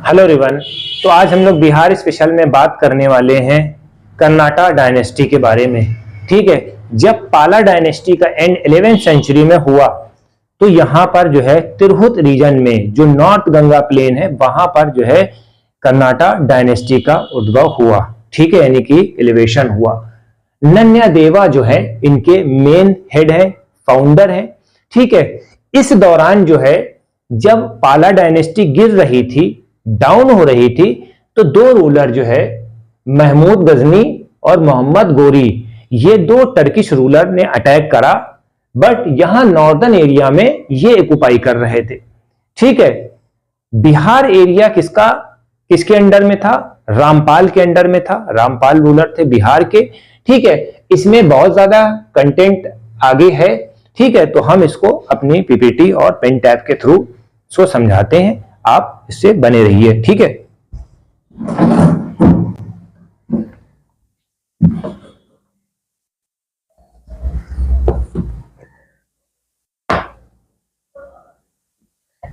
Hello everyone. तो आज हम लोग बिहार स्पेशल में बात करने वाले हैं कर्नाटा डायनेस्टी के बारे में। ठीक है, जब पाला डायनेस्टी का एंड 11th सेंचुरी में हुआ तो यहाँ पर जो है तिरहुत रीजन में जो नॉर्थ गंगा प्लेन है वहां पर जो है कर्नाटा डायनेस्टी का उद्भव हुआ। ठीक है, यानी कि एलिवेशन हुआ। नन्या देवा जो है इनके मेन हेड है, फाउंडर है। ठीक है, इस दौरान जो है जब पाला डायनेस्टी गिर रही थी, डाउन हो रही थी, तो दो रूलर जो है महमूद गजनी और मोहम्मद गोरी, ये दो टर्किश रूलर ने अटैक करा, बट यहां नॉर्दर्न एरिया में ये ऑक्युपाई कर रहे थे। ठीक है, बिहार एरिया किसके अंडर में था? रामपाल के अंडर में था। रामपाल रूलर थे बिहार के। ठीक है, इसमें बहुत ज्यादा कंटेंट आगे है। ठीक है, तो हम इसको अपनी पीपीटी और पेन टैब के थ्रू सो समझाते हैं, आप इससे बने रहिए। ठीक है,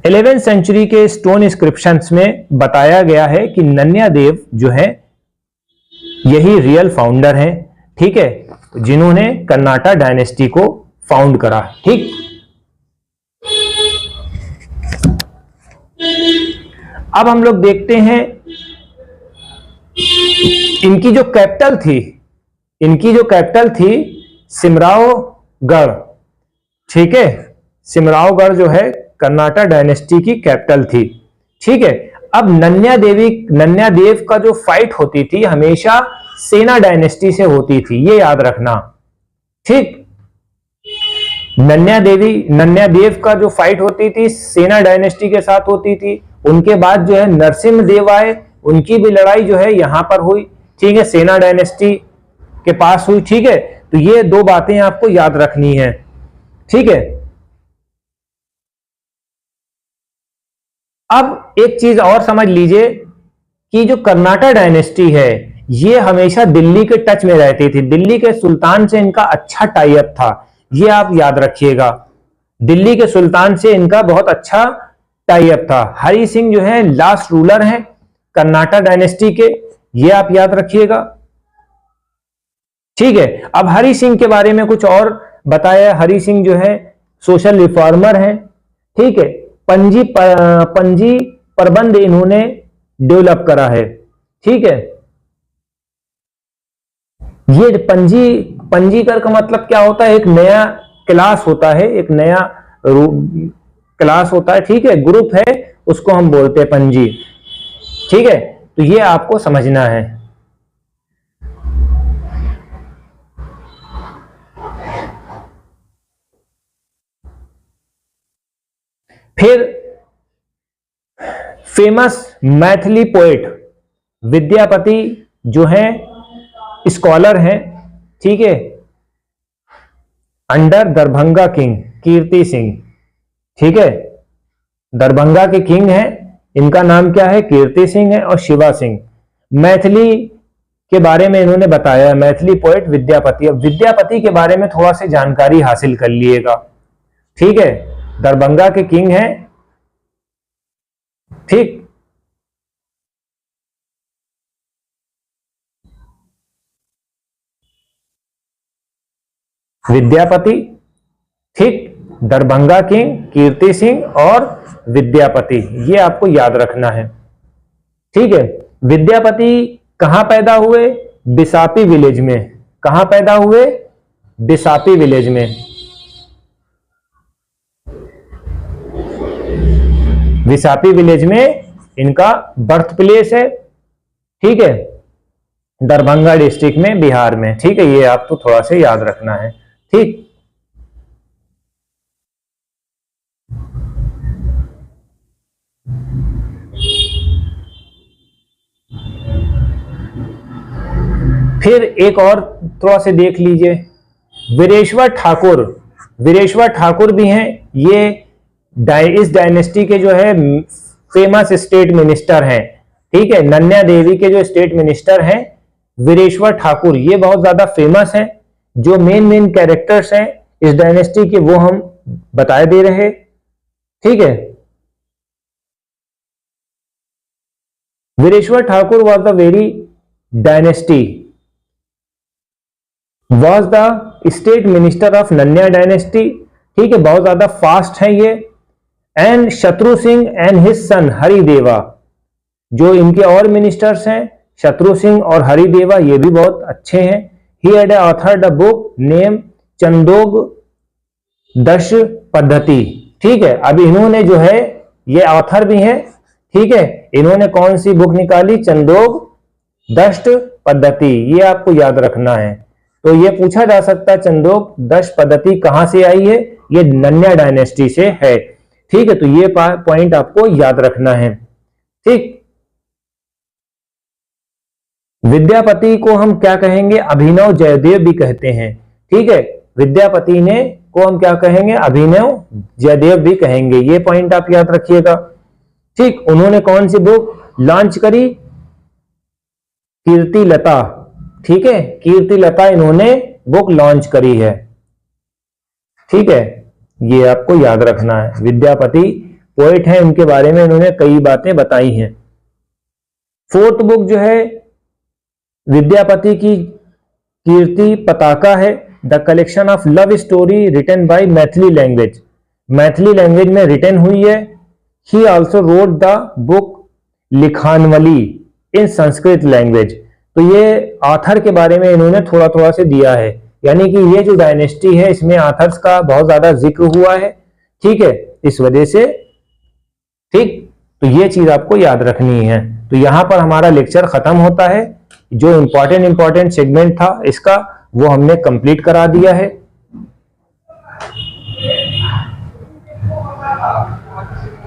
इलेवेंथ सेंचुरी के स्टोन इंस्क्रिप्शंस में बताया गया है कि नन्या देव जो है यही रियल फाउंडर हैं। ठीक है, जिन्होंने कर्नाटा डायनेस्टी को फाउंड करा। ठीक, अब हम लोग देखते हैं इनकी जो कैपिटल थी सिमरावगढ़। ठीक है, सिमरावगढ़ जो है कर्नाटा डायनेस्टी की कैपिटल थी। ठीक है, अब नन्या देव का जो फाइट होती थी हमेशा सेना डायनेस्टी से होती थी, ये याद रखना। ठीक, नन्या देव का जो फाइट होती थी सेना डायनेस्टी के साथ होती थी। उनके बाद जो है नरसिम्ह देव आए, उनकी भी लड़ाई जो है यहां पर हुई। ठीक है, सेना डायनेस्टी के पास हुई। ठीक है, तो ये दो बातें आपको याद रखनी है। ठीक है, अब एक चीज और समझ लीजिए कि जो कर्नाटा डायनेस्टी है ये हमेशा दिल्ली के टच में रहती थी। दिल्ली के सुल्तान से इनका अच्छा टाई अप था, ये आप याद रखिएगा। दिल्ली के सुल्तान से इनका बहुत अच्छा टाई अप था। हरि सिंह जो है लास्ट रूलर हैं कर्नाटा डायनेस्टी के, ये आप याद रखिएगा। ठीक है, अब हरि सिंह के बारे में कुछ और बताया। हरि सिंह जो है सोशल रिफॉर्मर हैं। ठीक है, पंजी प्रबंध इन्होंने डेवलप करा है। ठीक है, ये पंजीकर का मतलब क्या होता है? एक नया क्लास होता है, एक नया क्लास होता है। ठीक है, ग्रुप है, उसको हम बोलते हैं पंजी। ठीक है, तो ये आपको समझना है। फिर फेमस मैथिली पोएट विद्यापति जो हैं स्कॉलर हैं। ठीक है, अंडर दरभंगा किंग कीर्ति सिंह। ठीक है, दरभंगा के किंग हैं, इनका नाम क्या है? कीर्ति सिंह है और शिवा सिंह। मैथिली के बारे में इन्होंने बताया, मैथिली पोएट विद्यापति। अब विद्यापति के बारे में थोड़ा सी जानकारी हासिल कर लिएगा। ठीक है, दरभंगा के किंग हैं। ठीक, विद्यापति। ठीक, दरभंगा किंग, कीर्ति सिंह और विद्यापति, ये आपको याद रखना है। ठीक है, विद्यापति कहां पैदा हुए? बिसापी विलेज में। कहां पैदा हुए? बिसापी विलेज में। बिसापी विलेज में इनका बर्थ प्लेस है। ठीक है, दरभंगा डिस्ट्रिक्ट में, बिहार में। ठीक है, ये आपको थोड़ा सा याद रखना है। ठीक, फिर एक और थोड़ा से देख लीजिए, वीरेश्वर ठाकुर भी हैं। ये इस डायनेस्टी के जो है फेमस स्टेट मिनिस्टर हैं। ठीक है, नन्या देवी के जो स्टेट मिनिस्टर हैं वीरेश्वर ठाकुर, ये बहुत ज्यादा फेमस हैं। जो मेन कैरेक्टर्स हैं इस डायनेस्टी के वो हम बताए दे रहे। ठीक है, Vireshwar Thakur was the very dynasty, was the state minister of नन्या डायनेस्टी, ठीक है, बहुत ज्यादा फास्ट है ये। And Shatru Singh and his son Harideva, जो इनके और मिनिस्टर्स हैं शत्रु सिंह और हरिदेवा, ये भी बहुत अच्छे हैं। He had authored a book name Chandog Dash Paddhati, ठीक है। अब इन्होंने जो है ये ऑथर भी हैं, ठीक है। इन्होंने कौन सी बुक निकाली? चंदोग दष्ट पद्धति, ये आपको याद रखना है। तो ये पूछा जा सकता है चंदोग दश पद्धति कहां से आई है? ये नन्या डायनेस्टी से है, ठीक है। तो ये पॉइंट आपको याद रखना है, ठीक। विद्यापति को हम क्या कहेंगे? अभिनव जयदेव भी कहते हैं, ठीक है। विद्यापति ने को हम क्या कहेंगे? अभिनव जयदेव भी कहेंगे, ये पॉइंट आप याद रखिएगा, ठीक। उन्होंने कौन सी बुक लॉन्च करी? कीर्तिलता, ठीक है, कीर्तिलता इन्होंने बुक लॉन्च करी है, ठीक है। ये आपको याद रखना है। विद्यापति पोएट हैं, इनके बारे में इन्होंने कई बातें बताई हैं। फोर्थ बुक जो है विद्यापति की कीर्ति पताका है, the collection of love story written by Maithili language, Maithili language में रिटन हुई है। He also wrote the book Likhanavali in Sanskrit language, तो ये ऑथर के बारे में इन्होंने थोड़ा थोड़ा से दिया है, यानी कि ये जो डायनेस्टी है इसमें ऑथर्स का बहुत ज्यादा जिक्र हुआ है, ठीक है, इस वजह से, ठीक। तो ये चीज आपको याद रखनी है। तो यहां पर हमारा लेक्चर खत्म होता है। जो इंपॉर्टेंट सेगमेंट था इसका वो हमने कंप्लीट करा दिया है।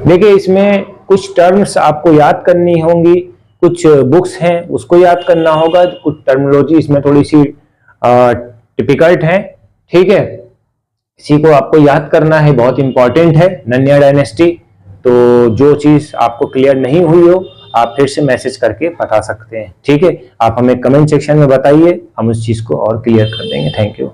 देखिए इसमें कुछ टर्म्स आपको याद करनी होंगी, कुछ बुक्स हैं उसको याद करना होगा, कुछ टर्मिनोलॉजी इसमें थोड़ी सी टिपिकल्ट है, ठीक है। इसी को आपको याद करना है, बहुत इंपॉर्टेंट है नन्या डायनेस्टी। तो जो चीज आपको क्लियर नहीं हुई हो आप फिर से मैसेज करके बता सकते हैं, ठीक है। आप हमें कमेंट सेक्शन में बताइए, हम उस चीज को और क्लियर कर देंगे। Thank you.